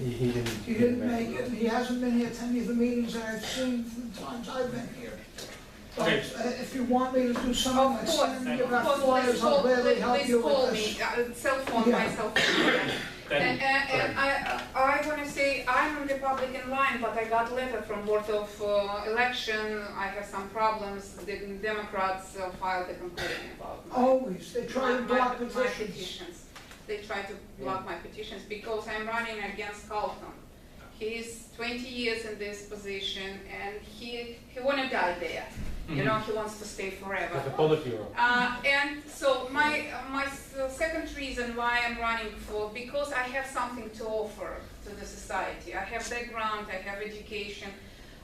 He didn't make it. He hasn't been here to any of the meetings that I've seen from the times I've been here. But Okay. if you want me to do something like send and give out Of course, flyers, I'll gladly help you please call with me, this. cell phone, my Yeah. cell phone. Then, And I want to say, I'm on Republican line, but I got letter from Board of Election, I have some problems, the Democrats filed a complaint about Always, they try to block my petitions. petitions. They try to block my petitions because I'm running against Carlton. He's 20 years in this position and he wanna die there. You know, he wants to stay forever. the Politburo. And so my second reason why I'm running for, because I have something to offer to the society. I have background, I have education.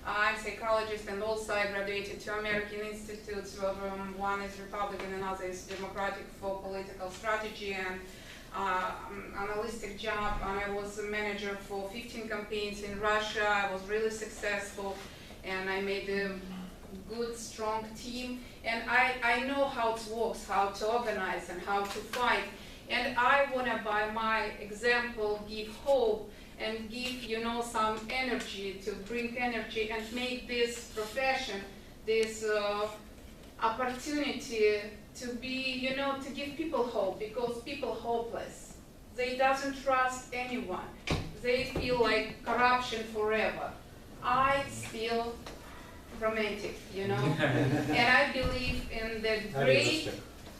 I'm a psychologist and also I graduated two American institutes. One is Republican and other is Democratic for political strategy and analytic job. And I was a manager for 15 campaigns in Russia. I was really successful and I made a good, strong team, and I know how it works, how to organize and how to fight, and I want to, by my example, give hope and give, you know, some energy, to bring energy and make this profession, this opportunity to be, you know, to give people hope, because people hopeless. They doesn't trust anyone. They feel like corruption forever. I still romantic, you know, and I believe in the great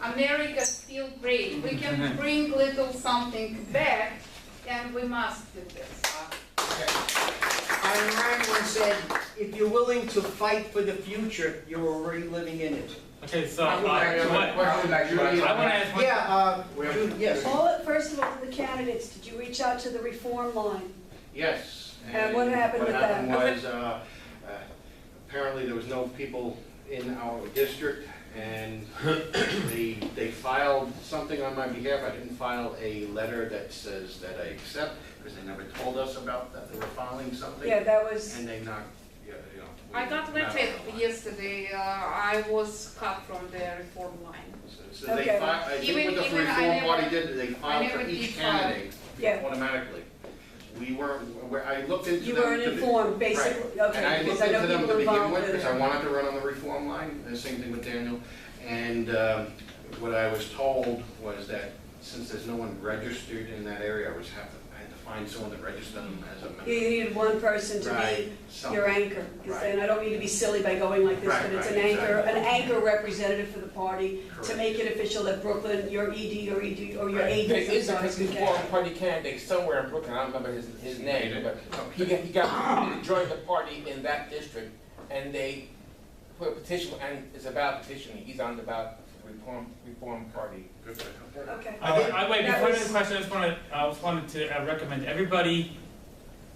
America, still great. We can bring little something back, and we must do this. Iron Man once said, if you're willing to fight for the future, you're already living in it. Okay, so, I want to ask one. Yeah, Judy, yes. First of all, to the candidates, did you reach out to the reform line? Yes. And what happened with that? What happened was, apparently there was no people in our district, and they filed something on my behalf. I didn't file a letter that says that I accept, because they never told us about that they were filing something. Yeah, that was, And they not, you know. I got letter yesterday. I was cut from the reform line. So Okay. they filed, I think what the Even I Reform never- Party did, they filed never for did each file. candidate yeah, automatically. We weren't, I looked into them. you weren't to be- informed, basically, Right. And I okay, because looked I know into them people to begin involved with, with because I it. wanted to run on the reform line, the same thing with Daniel. And what I was told was that since there's no one registered in that area, I had to find someone to register them as a member. You needed one person to Right, be something. your anchor, 'cause Right. then I don't mean to be silly by going like this, Right, but it's an right, anchor, exactly. an anchor representative for the party, to Correct. make it official that Brooklyn, your ED or ED, or your Right. AD It's is a on reform party candidate somewhere in Brooklyn, I don't remember his name, but he got to join the party in that district, and they put a petition, and it's about petitioning, he's on the ballot for the reform party. Good. Okay. Wait, That before was- the question, I just wanted to recommend everybody,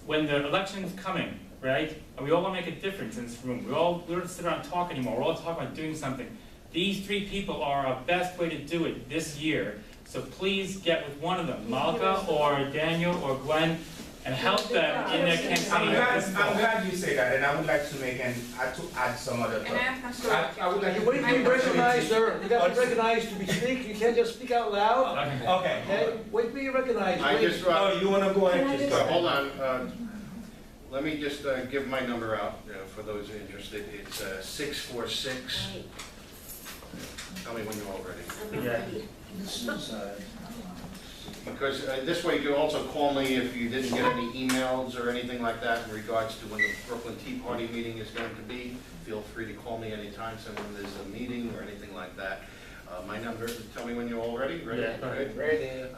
when the election's coming, right, and we all want to make a difference in this room, we don't sit around and talk anymore, we're all talking about doing something. These three people are our best way to do it this year, so please get with one of them, Malka or Daniel or Gwen, and help them in their campaign. I'm glad you say that, and I would like to add some other And thought. I would like You wait to be recognized, sir. You got to be recognized to be speak. You can't just speak out loud. Okay. Okay. Okay? Wait till you're recognized. I Wait. just, Oh, you wanna go ahead and start? hold on, let me just give my number out for those interested. It's 646. Tell me when you're all ready. Yeah. This is, Because this way you can also call me if you didn't get any emails or anything like that in regards to when the Brooklyn Tea Party meeting is going to be. Feel free to call me anytime, so when there's a meeting or anything like that. My number, tell me when you're all ready. Ready? Yeah, go ahead. Good. Ready?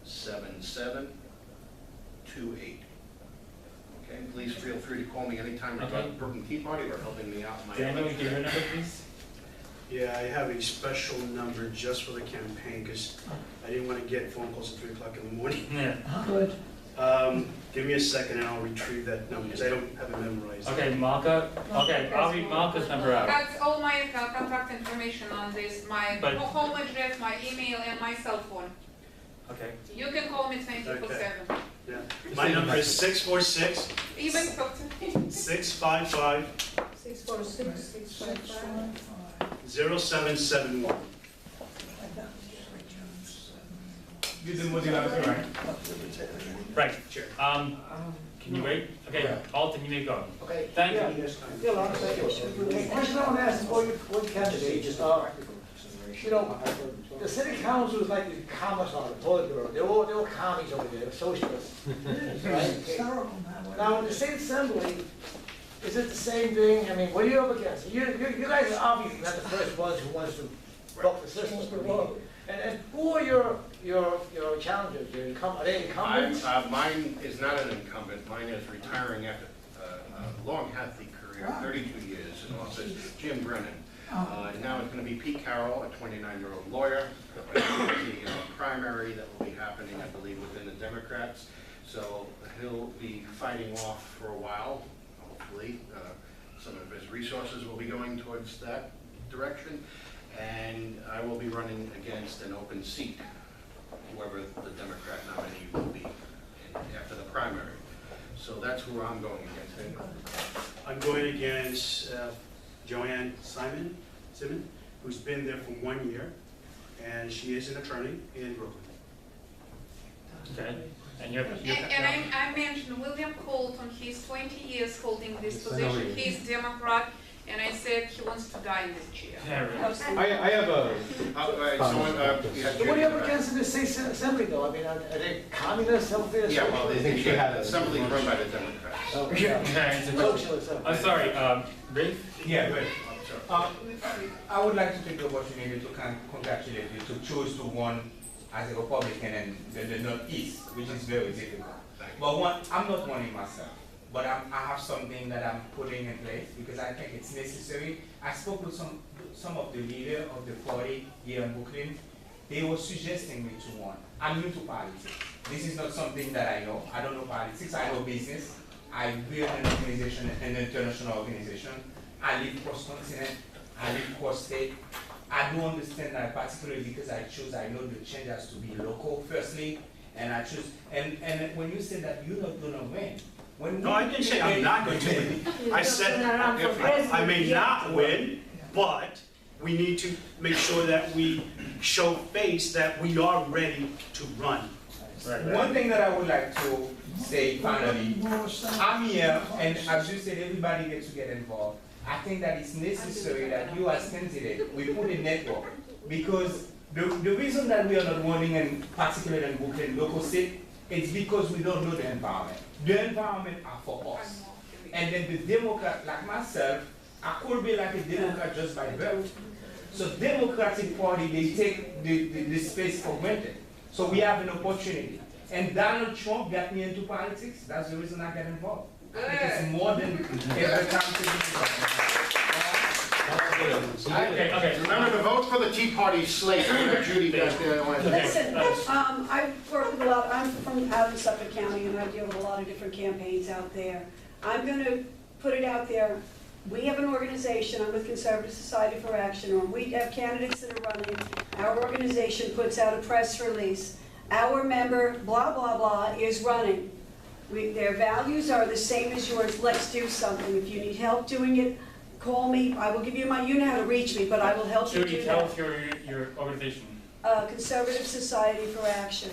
646-533-7728. Okay, please feel free to call me anytime regarding Okay. Brooklyn Tea Party or helping me out in my Daniel, you election. give your number, please? Yeah, I have a special number just for the campaign, because I didn't want to get phone calls at 3 o'clock in the morning. Yeah. good. Give me a second and I'll retrieve that number, because I don't have it memorized. Okay, Malka, okay, I'll read Malka's number out. That's all my contact information on this, my But- home address, my email, and my cell phone. Okay. You can call me 24/7. Yeah. My number is 646 Even talk to me. 655 646-655. 0771. You the moderator, right? Right, Sure. can you wait? Okay, Alton, you may go. Okay. Thank Yeah. you. Yeah, thank you. The question I want to ask is for your candidates, you know, the city council is like the commissar, the Politburo, they're all commies over there, socialists. Right? Now, in the state assembly, is it the same thing? I mean, what are you up against? You guys are obviously not the first ones who wants to buck the system. And who are your challengers? Are they incumbents? Mine is not an incumbent, mine is retiring after a long, healthy career, 32 years in office, Jim Brennan. Now it's going to be Pete Carroll, a 29-year-old lawyer. There's a primary that will be happening, I believe, within the Democrats. So he'll be fighting off for a while, hopefully. Some of his resources will be going towards that direction. And I will be running against an open seat, whoever the Democrat nominee will be after the primary. So that's who I'm going against. I'm going against Joanne Simon, who's been there for 1 year, and she is an attorney in Brooklyn. Okay, and you're. And I mentioned William Colton, he's 20 years holding this position, he's Democrat, and I said he wants to die in this chair. I have a. What are you up against in the state assembly, though? I mean, are they communists? Yeah, well, the assembly is run by the Democrats. Okay. I'm sorry, Rafe? Yeah, right. I would like to take the opportunity to congratulate you to choose to run as a Republican in the Northeast, which is very difficult. But I'm not running myself, but I have something that I'm putting in place because I think it's necessary. I spoke with some of the leaders of the party here in Brooklyn. They were suggesting me to run. I'm new to politics. This is not something that I know. I don't know politics. I know business. I build an organization, an international organization. I live cross-continent. I live cross-state. I do understand that particularly because I know the change has to be local, firstly, and I choose, and when you say that you're not gonna win, No, I didn't say I'm not going to win. I said I may not win, but we need to make sure that we show face that we are ready to run. One thing that I would like to say finally, I'm here, and as you said, everybody gets to get involved. I think that it's necessary that you as candidate, we put a network, because the reason that we are not running, in particular in Brooklyn local state, is because we don't know the environment. The environment are for us. And then the Democrat, like myself, I could be like a Democrat just by birth. So Democratic Party, they take the space for granted. So we have an opportunity. And Donald Trump got me into politics. That's the reason I got involved. I think it's more than every time to be. Okay. Remember to vote for the Tea Party slate. Judy got there. Listen, I work with a lot, I'm from out in Suffolk County, and I deal with a lot of different campaigns out there. I'm going to put it out there. We have an organization, I'm with Conservative Society for Action, or we have candidates that are running. Our organization puts out a press release. Our member, blah, blah, blah, is running. Their values are the same as yours. Let's do something. If you need help doing it, call me. I will give you you know how to reach me, but I will help you do that. Judy, tell us your organization. Conservative Society for Action.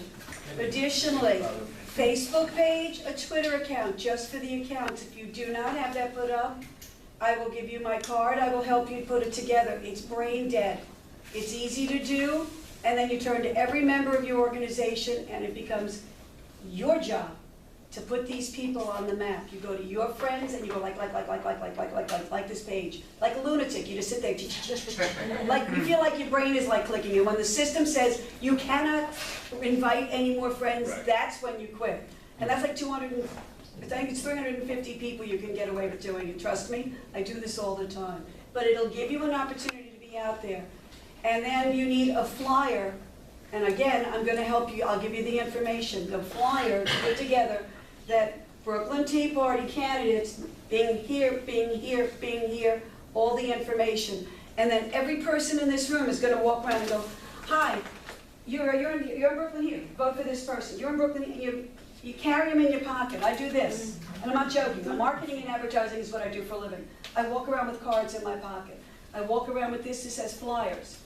Additionally, Facebook page, a Twitter account, just for the accounts. If you do not have that put up, I will give you my card. I will help you put it together. It's brain dead. It's easy to do, and then you turn to every member of your organization, and it becomes your job to put these people on the map. You go to your friends and you go like this page. Like a lunatic, you just sit there, like you feel like your brain is like clicking. And when the system says you cannot invite any more friends, that's when you quit. And that's like I think it's 350 people you can get away with doing it. Trust me, I do this all the time. But it'll give you an opportunity to be out there. And then you need a flyer. And again, I'm gonna help you, I'll give you the information. The flyer to put together that Brooklyn Tea Party candidates being here, all the information. And then every person in this room is going to walk around and go, hi, you're in Brooklyn here, vote for this person. You're in Brooklyn, and you carry them in your pocket. I do this, and I'm not joking. Marketing and advertising is what I do for a living. I walk around with cards in my pocket. I walk around with this that says flyers.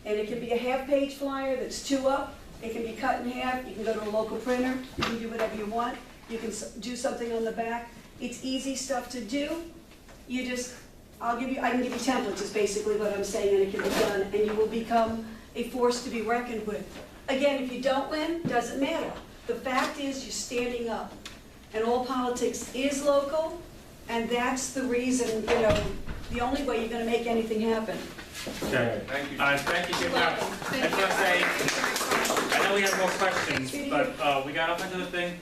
And it can be a half-page flyer that's 2 up, It can be cut in half, you can go to a local printer, you can do whatever you want, you can do something on the back. It's easy stuff to do. You just, I can give you templates, is basically what I'm saying, and it can be done, and you will become a force to be reckoned with. Again, if you don't win, doesn't matter. The fact is, you're standing up, and all politics is local, and that's the reason, you know, the only way you're gonna make anything happen. Okay. Thank you. Thank you, Jim. Now, I just want to say, I know we have more questions, but we got up into the thing.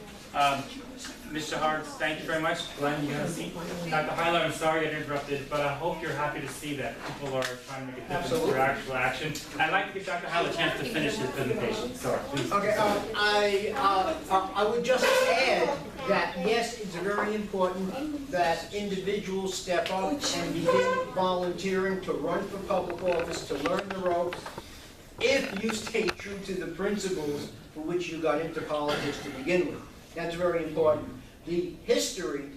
Mr. Hartz, thank you very much. Glenn, you have a seat. Dr. Huyler, I'm sorry I interrupted, but I hope you're happy to see that people are trying to make a difference through actual action. I'd like to give Dr. Huyler a chance to finish his presentation. Sorry, please. Okay, I would just add that, yes, it's very important that individuals step up and begin volunteering to run for public office, to learn the ropes, if you stay true to the principles for which you got into politics to begin with. That's very important. The history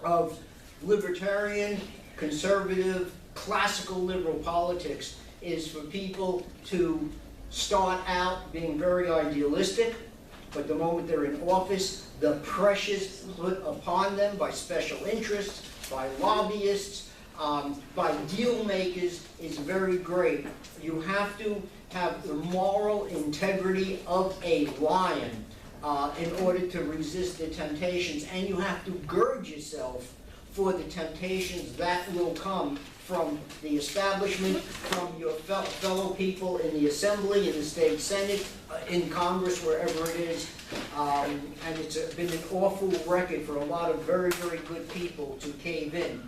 of libertarian, conservative, classical liberal politics is for people to start out being very idealistic, but the moment they're in office, the pressures put upon them by special interests, by lobbyists, by deal makers is very great. You have to have the moral integrity of a lion in order to resist the temptations, and you have to gird yourself for the temptations that will come from the establishment, from your fellow people in the Assembly, in the State Senate, in Congress, wherever it is. And it's been an awful record for a lot of very, very good people to cave in.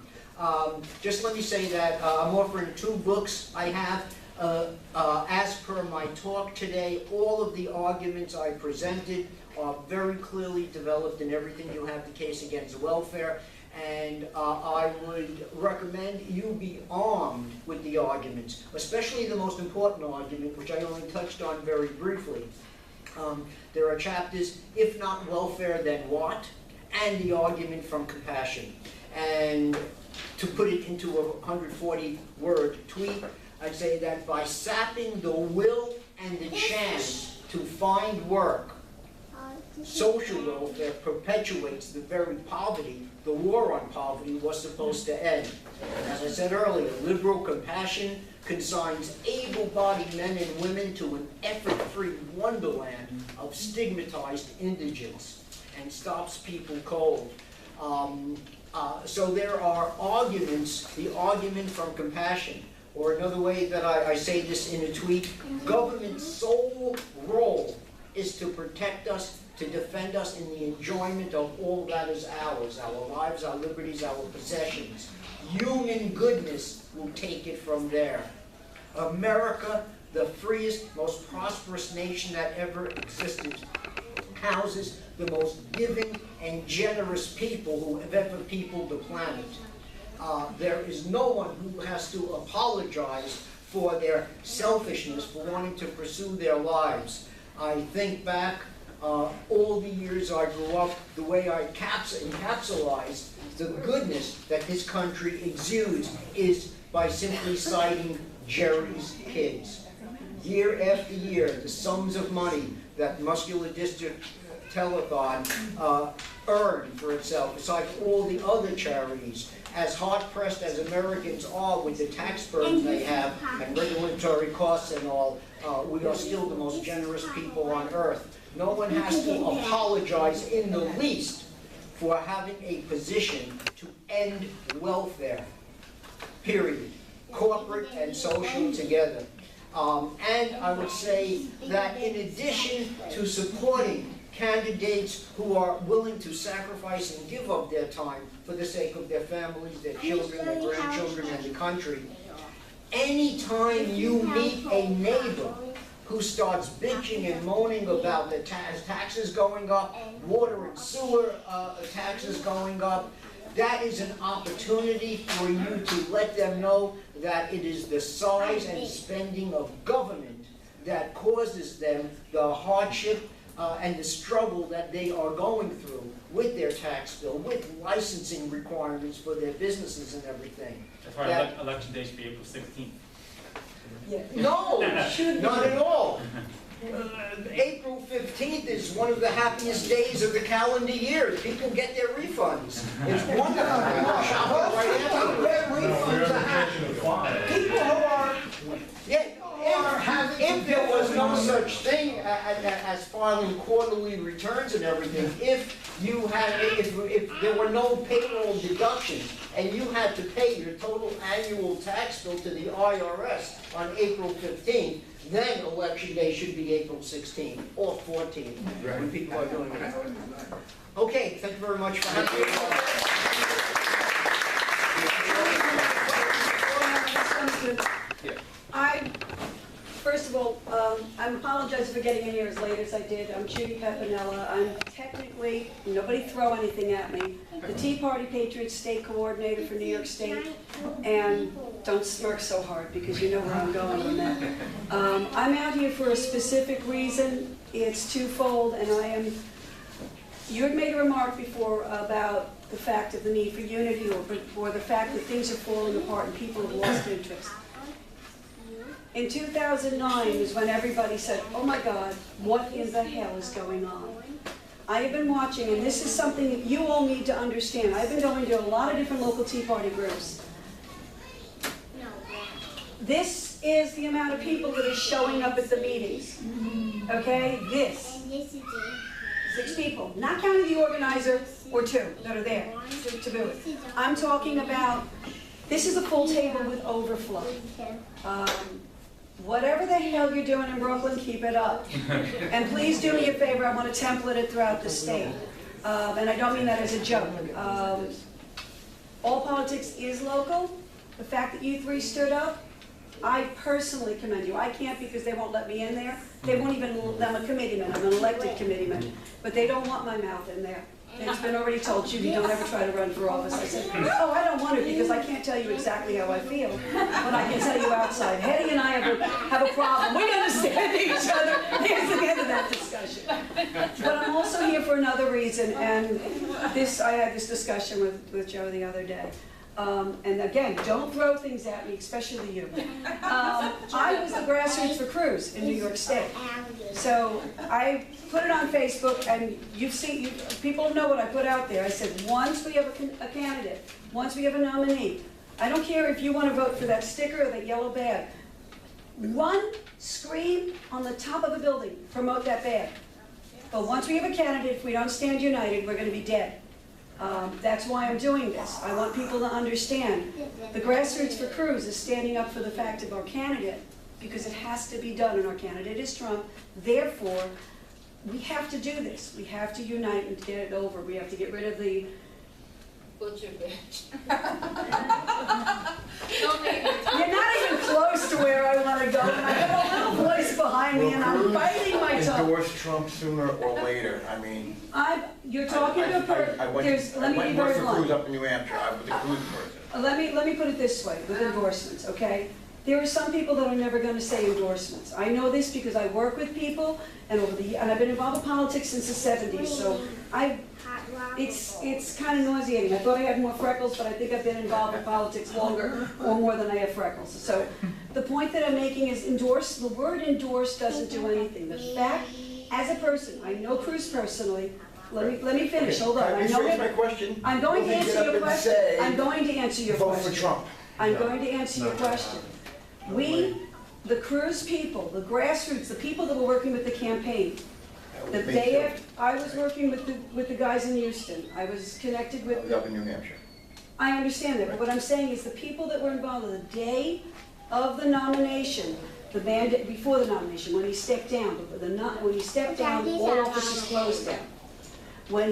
Just let me say that I'm offering 2 books I have. As per my talk today, all of the arguments I presented are very clearly developed in Everything You Have, the Case Against Welfare, and I would recommend you be armed with the arguments, especially the most important argument, which I only touched on very briefly. There are chapters, if not welfare, then what? And the argument from compassion. And to put it into a 140-word tweet, I'd say that by sapping the will and the chance to find work, social welfare perpetuates the very poverty the war on poverty was supposed to end. As I said earlier, liberal compassion consigns able-bodied men and women to an effort-free wonderland of stigmatized indigence and stops people cold. So there are arguments, the argument from compassion, or another way that I say this in a tweet, government's sole role is to protect us, to defend us in the enjoyment of all that is ours, our lives, our liberties, our possessions. Human goodness will take it from there. America, the freest, most prosperous nation that ever existed, houses the most giving and generous people who have ever peopled the planet. There is no one who has to apologize for their selfishness, for wanting to pursue their lives. I think back all the years I grew up, the way I encapsulized the goodness that this country exudes is by simply citing Jerry's Kids. Year after year, the sums of money that Muscular Dystrophy Telethon earned for itself, besides all the other charities, as hard-pressed as Americans are with the tax burden they have and regulatory costs and all, we are still the most generous people on earth. No one has to apologize in the least for having a position to end welfare, period. Corporate and social together. And I would say that in addition to supporting candidates who are willing to sacrifice and give up their time for the sake of their families, their children, their grandchildren, and the country, anytime you meet a neighbor who starts bitching and moaning about the taxes going up, water and sewer taxes going up, that is an opportunity for you to let them know that it is the size and spending of government that causes them the hardship and the struggle that they are going through with their tax bill, with licensing requirements for their businesses and everything. That's why election day should be April 16th. Yeah. No, not at all. April 15th is one of the happiest days of the calendar year. People get their refunds. It's wonderful. People shop right after. Their refunds are happening. People who are, If there was no such thing as filing quarterly returns and everything, if there were no payroll deductions and you had to pay your total annual tax bill to the IRS on April 15th, then election day should be April 16th or 14th, when people are doing it. Okay, thank you very much for having me. First of all, I apologize for getting in here as late as I did. I'm Judy Pepinella. I'm technically, nobody throw anything at me, the Tea Party Patriots State Coordinator for New York State. And don't smirk so hard because you know where I'm going on that. I'm out here for a specific reason. It's twofold, and you had made a remark before about the fact of the need for unity or the fact that things are falling apart and people have lost interest. In 2009 is when everybody said, oh my God, what in the hell is going on? I have been watching, and this is something that you all need to understand. I've been going to a lot of different local Tea Party groups. This is the amount of people that are showing up at the meetings. Okay? This. 6 people. Not counting the organizer or 2 that are there to do it. I'm talking about, this is a full table with overflow. Whatever the hell you're doing in Brooklyn, keep it up. And please do me a favor, I want to template it throughout the state. And I don't mean that as a joke. All politics is local. The fact that you 3 stood up, I personally commend you. I can't because they won't let me in there. They won't even, I'm a committeeman, I'm an elected committeeman. But they don't want my mouth in there. It's been already told, Judy, don't ever try to run for office. I said, oh, I don't want to because I can't tell you exactly how I feel, but I can tell you outside. Hetty and I have a problem. We understand each other. Here's the end of that discussion. But I'm also here for another reason, and I had this discussion with Joe the other day. And again, don't throw things at me, especially you. I was the grassroots for Cruz in New York State. So I put it on Facebook, and you've seen, people know what I put out there. I said, once we have a candidate, once we have a nominee, I don't care if you want to vote for that sticker or that yellow bag. Run, scream on the top of a building, promote that bag. But once we have a candidate, if we don't stand united, we're going to be dead. That's why I'm doing this. I want people to understand the grassroots for Cruz is standing up for the fact of our candidate because it has to be done, and our candidate is Trump. Therefore, we have to do this. We have to unite and get it over. We have to get rid of the butcher bitch. You're not even close to where I want to go, and I have a little voice behind me, and I'm biting my tongue. Endorse Trump sooner or later. I mean, You're talking to a person. I went and worked for Cruz up in New Hampshire. I was a Cruz person. Let me put it this way with endorsements, okay? There are some people that are never going to say endorsements. I know this because I work with people, and I've been involved in politics since the 70s. So it's kind of nauseating. I thought I had more freckles, but I think I've been involved in politics longer or more than I have freckles. So the point that I'm making is endorse. The word endorse doesn't do anything. The fact, as a person, I know Cruz personally. Let me finish. Hold on. I know my question. I'm going to answer your question. I'm going to answer your question. Vote for Trump. I'm going to answer your question. We, the Cruz people, the grassroots, the people that were working with the campaign, the day after I was working with the guys in Houston, I was connected with up in New Hampshire. I understand that, but what I'm saying is the people that were involved on the day of the nomination, the mandate before the nomination, when he stepped down, when he stepped down, all offices closed down. When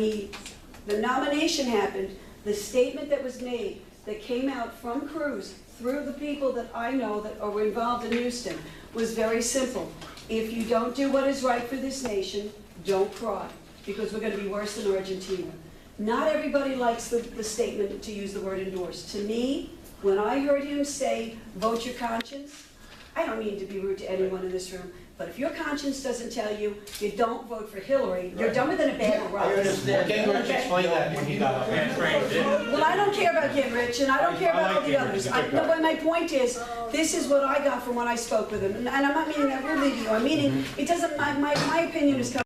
the nomination happened, the statement that was made that came out from Cruz through the people that I know that are involved in Houston was very simple. If you don't do what is right for this nation, don't cry, because we're going to be worse than Argentina. Not everybody likes the statement to use the word endorse. To me, when I heard him say, vote your conscience, I don't mean to be rude to anyone in this room, But if your conscience doesn't tell you, you don't vote for Hillary, you're dumber than a bag of rocks. Gingrich explained that when he got up. Well, I don't care about Gingrich, and I don't care about all the others. No, but my point is, this is what I got from when I spoke with him, and I'm not meaning that rudely to you, I'm meaning, it doesn't, my opinion is coming